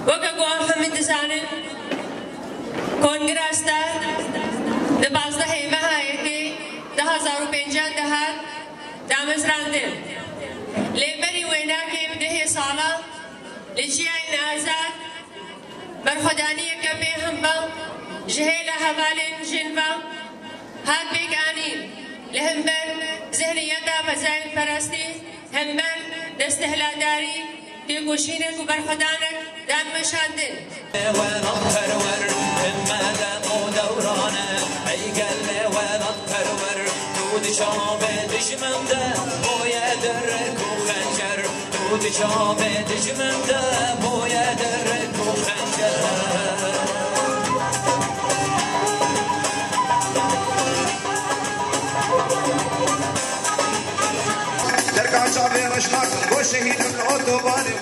وكاكو محمد زانن كونغرس دا دبازده مهایتی 2050 دهات دامزراندن لیبری وینا که بده سالا لجیای نازد برخدانی کبه هم با جهل حوالین جنبا هات بیگانی لهمبر ذهنیت فضائل پرستی همبر دستهلاداری تیگوشینک و برخدانک دام مشاندن درگاه شعبی رشناک گوشه هی دکتر اتوبانی